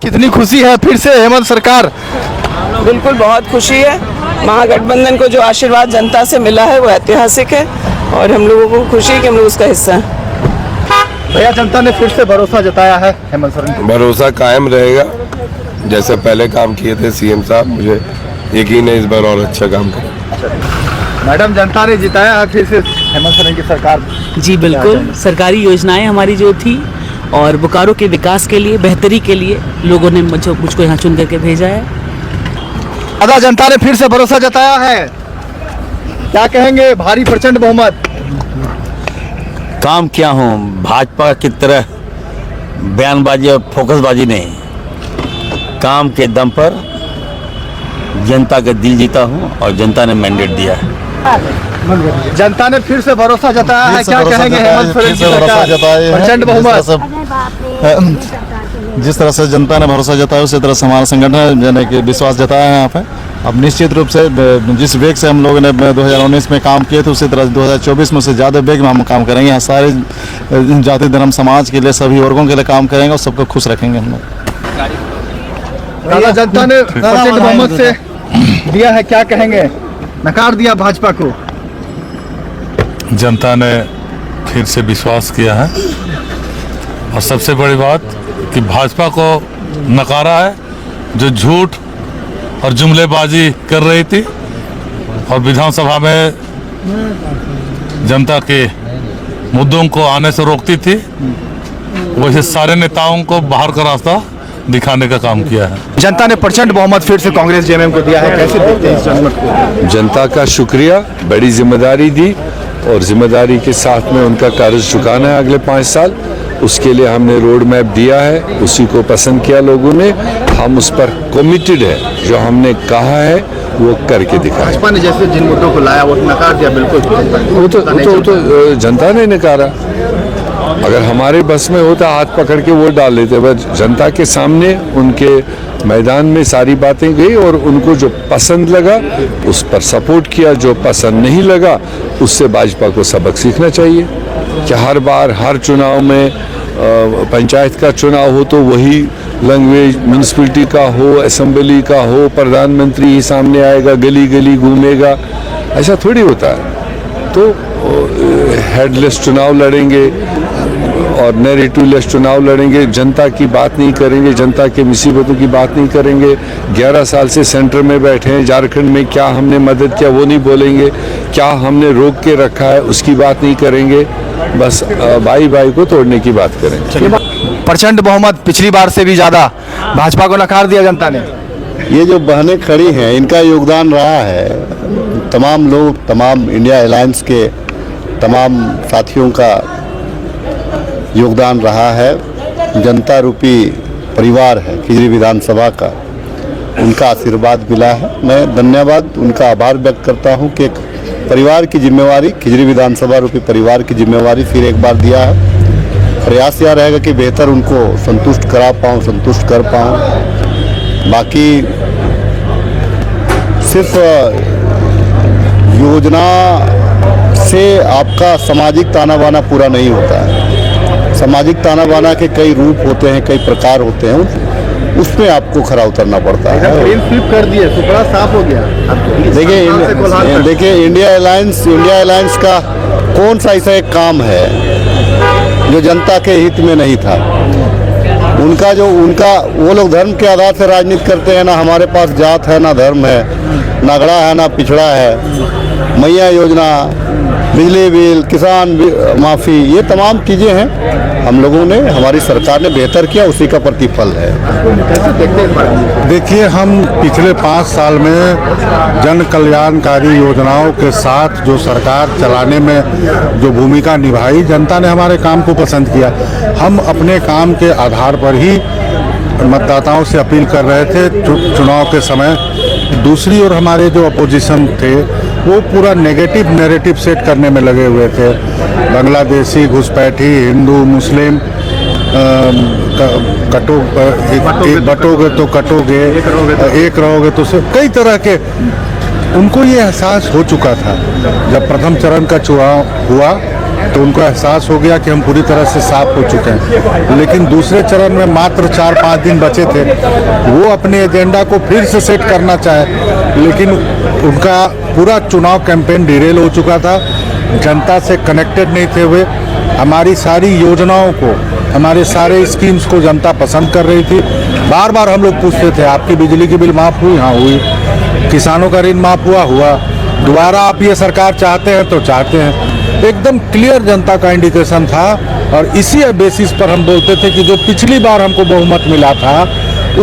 कितनी खुशी है फिर से हेमंत सरकार? बिल्कुल बहुत खुशी है। महागठबंधन को जो आशीर्वाद जनता से मिला है वो ऐतिहासिक है और हम लोगों को खुशी है कि हम लोग उसका हिस्सा हैं। भैया, जनता ने फिर से भरोसा जताया है हेमंत सरकार पर। भरोसा कायम रहेगा, जैसे पहले काम किए थे सीएम साहब, मुझे यकीन है इस बार और अच्छा काम करेंगे। मैडम, जनता ने जिताया है फिर से हेमंत सरकार की सरकार। जी बिल्कुल, सरकारी योजनाएं हमारी जो थी और बोकारो के विकास के लिए, बेहतरी के लिए लोगों ने मुझको यहाँ चुन करके भेजा है। दादा, जनता ने फिर से भरोसा जताया है, क्या कहेंगे? भारी प्रचंड बहुमत। काम किया हूँ, भाजपा की तरह बयानबाजी और फोकसबाजी नहीं, काम के दम पर जनता का दिल जीता हूँ और जनता ने मैंडेट दिया है। जनता ने फिर से भरोसा जताया है, क्या कहेंगे? हेमंत सरकार की सरकार, प्रचंड बहुमत। जिस तरह से जनता ने भरोसा जताया उसी तरह से हमारा संगठन यानी कि विश्वास जताया है यहाँ पे। अब निश्चित रूप से जिस वेग से हम लोगों ने 2019 में काम किए थे उसी तरह 2024 में से ज़्यादा वेग में हम काम करेंगे। यहाँ सारे जाति धर्म समाज के लिए, सभी वर्गों के लिए काम करेंगे और सबको खुश रखेंगे हम लोग। दादा, जनता ने प्रचंड बहुमत से दिया है, क्या कहेंगे? नकार दिया भाजपा को। जनता ने फिर से विश्वास किया है और सबसे बड़ी बात कि भाजपा को नकारा है जो झूठ और जुमलेबाजी कर रही थी और विधानसभा में जनता के मुद्दों को आने से रोकती थी। वैसे सारे नेताओं को बाहर का रास्ता दिखाने का काम किया है। जनता ने प्रचंड बहुमत फिर से कांग्रेस जेएमएम को दिया है, कैसे देखते हैं इस जनमत को? जनता का शुक्रिया, बड़ी जिम्मेदारी दी और जिम्मेदारी के साथ में उनका कर्ज चुकाना है अगले 5 साल। उसके लिए हमने रोड मैप दिया है, उसी को पसंद किया लोगों ने। हम उस पर कमिटेड है, जो हमने कहा है वो करके दिखाया। भाजपा ने जैसे जिन मुद्दों को लाया वो नकार दिया, बिल्कुल वो तो जनता ने नकारा। अगर हमारे बस में होता हाथ पकड़ के वोट डाल लेते, बस जनता के सामने उनके मैदान में सारी बातें गई और उनको जो पसंद लगा उस पर सपोर्ट किया, जो पसंद नहीं लगा उससे भाजपा को सबक सीखना चाहिए कि हर बार हर चुनाव में पंचायत का चुनाव हो तो वही लैंग्वेज, म्यूनिसिपैलिटी का हो, असेंबली का हो, प्रधानमंत्री ही सामने आएगा, गली गली घूमेगा, ऐसा थोड़ी होता है। तो हेडलेस चुनाव लड़ेंगे और नैरेटिवलेस चुनाव लड़ेंगे, जनता की बात नहीं करेंगे, जनता के मुसीबतों की बात नहीं करेंगे। 11 साल से सेंटर में बैठे हैं, झारखंड में क्या हमने मदद किया वो नहीं बोलेंगे, क्या हमने रोक के रखा है उसकी बात नहीं करेंगे, बस भाई भाई को तोड़ने की बात करेंगे। प्रचंड बहुमत, पिछली बार से भी ज्यादा भाजपा को नकार दिया जनता ने। ये जो बहनें खड़ी हैं इनका योगदान रहा है, तमाम लोग, तमाम इंडिया अलायंस के तमाम साथियों का योगदान रहा है। जनता रूपी परिवार है खिजरी विधानसभा का, उनका आशीर्वाद मिला है। मैं धन्यवाद, उनका आभार व्यक्त करता हूं कि एक परिवार की जिम्मेवारी, खिजरी विधानसभा रूपी परिवार की जिम्मेवारी फिर एक बार दिया है। प्रयास यह रहेगा कि बेहतर उनको संतुष्ट करा पाऊँ, संतुष्ट कर पाऊँ। बाकी सिर्फ योजना से आपका सामाजिक ताना बाना पूरा नहीं होता है। सामाजिक ताना बाना के कई रूप होते हैं, कई प्रकार होते हैं, उसमें आपको खरा उतरना पड़ता है। फ्लिप कर दिए, सुपड़ा साफ हो गया। देखिए इंडिया अलायंस का कौन सा ऐसा एक काम है जो जनता के हित में नहीं था। उनका वो लोग धर्म के आधार से राजनीति करते हैं, ना हमारे पास जात है, ना धर्म है, ना अगड़ा है, ना पिछड़ा है। मैया योजना, बिजली बिल, किसान माफ़ी, ये तमाम चीज़ें हैं हम लोगों ने, हमारी सरकार ने बेहतर किया, उसी का प्रतिफल है। देखिए, हम पिछले 5 साल में जन कल्याणकारी योजनाओं के साथ जो सरकार चलाने में जो भूमिका निभाई, जनता ने हमारे काम को पसंद किया। हम अपने काम के आधार पर ही मतदाताओं से अपील कर रहे थे चुनाव के समय। दूसरी ओर हमारे जो अपोजिशन थे वो पूरा नेगेटिव नैरेटिव सेट करने में लगे हुए थे। बांग्लादेशी, घुसपैठी, हिंदू, मुस्लिम, बटोगे तो कटोगे, एक रहोगे तो कई तरह के उनको ये एहसास हो चुका था। जब प्रथम चरण का चुनाव हुआ तो उनको एहसास हो गया कि हम पूरी तरह से साफ हो चुके हैं। लेकिन दूसरे चरण में मात्र 4-5 दिन बचे थे, वो अपने एजेंडा को फिर से सेट करना चाहे, लेकिन उनका पूरा चुनाव कैंपेन डिरेल हो चुका था, जनता से कनेक्टेड नहीं थे हुए। हमारी सारी योजनाओं को, हमारे सारे स्कीम्स को जनता पसंद कर रही थी। बार बार हम लोग पूछते थे, आपकी बिजली की बिल माफ़ हुई? हाँ हुई। किसानों का ऋण माफ़ हुआ। दोबारा आप ये सरकार चाहते हैं तो चाहते हैं। एकदम क्लियर जनता का इंडिकेशन था, और इसी बेसिस पर हम बोलते थे कि जो पिछली बार हमको बहुमत मिला था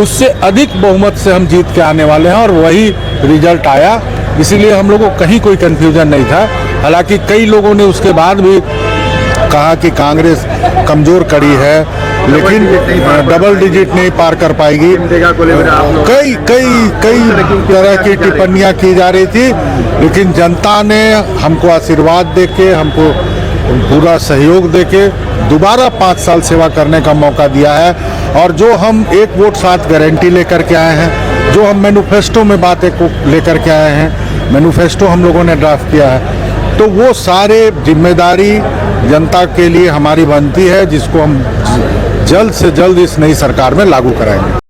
उससे अधिक बहुमत से हम जीत के आने वाले हैं, और वही रिजल्ट आया। इसीलिए हम लोगों को कहीं कोई कन्फ्यूजन नहीं था। हालांकि कई लोगों ने उसके बाद भी कहा कि कांग्रेस कमज़ोर कड़ी है, लेकिन डबल डिजिट नहीं पार कर पाएगी। कई तरह की टिप्पणियां की जा रही थी, लेकिन जनता ने हमको आशीर्वाद देके, हमको पूरा सहयोग देके दोबारा 5 साल सेवा करने का मौका दिया है। और जो हम एक वोट 7 गारंटी लेकर के आए हैं, जो हम मैनिफेस्टो में बातें को लेकर के आए हैं, मैनिफेस्टो हम लोगों ने ड्राफ्ट किया है, तो वो सारे जिम्मेदारी जनता के लिए हमारी बनती है, जिसको हम जल्द से जल्द इस नई सरकार में लागू कराएंगे।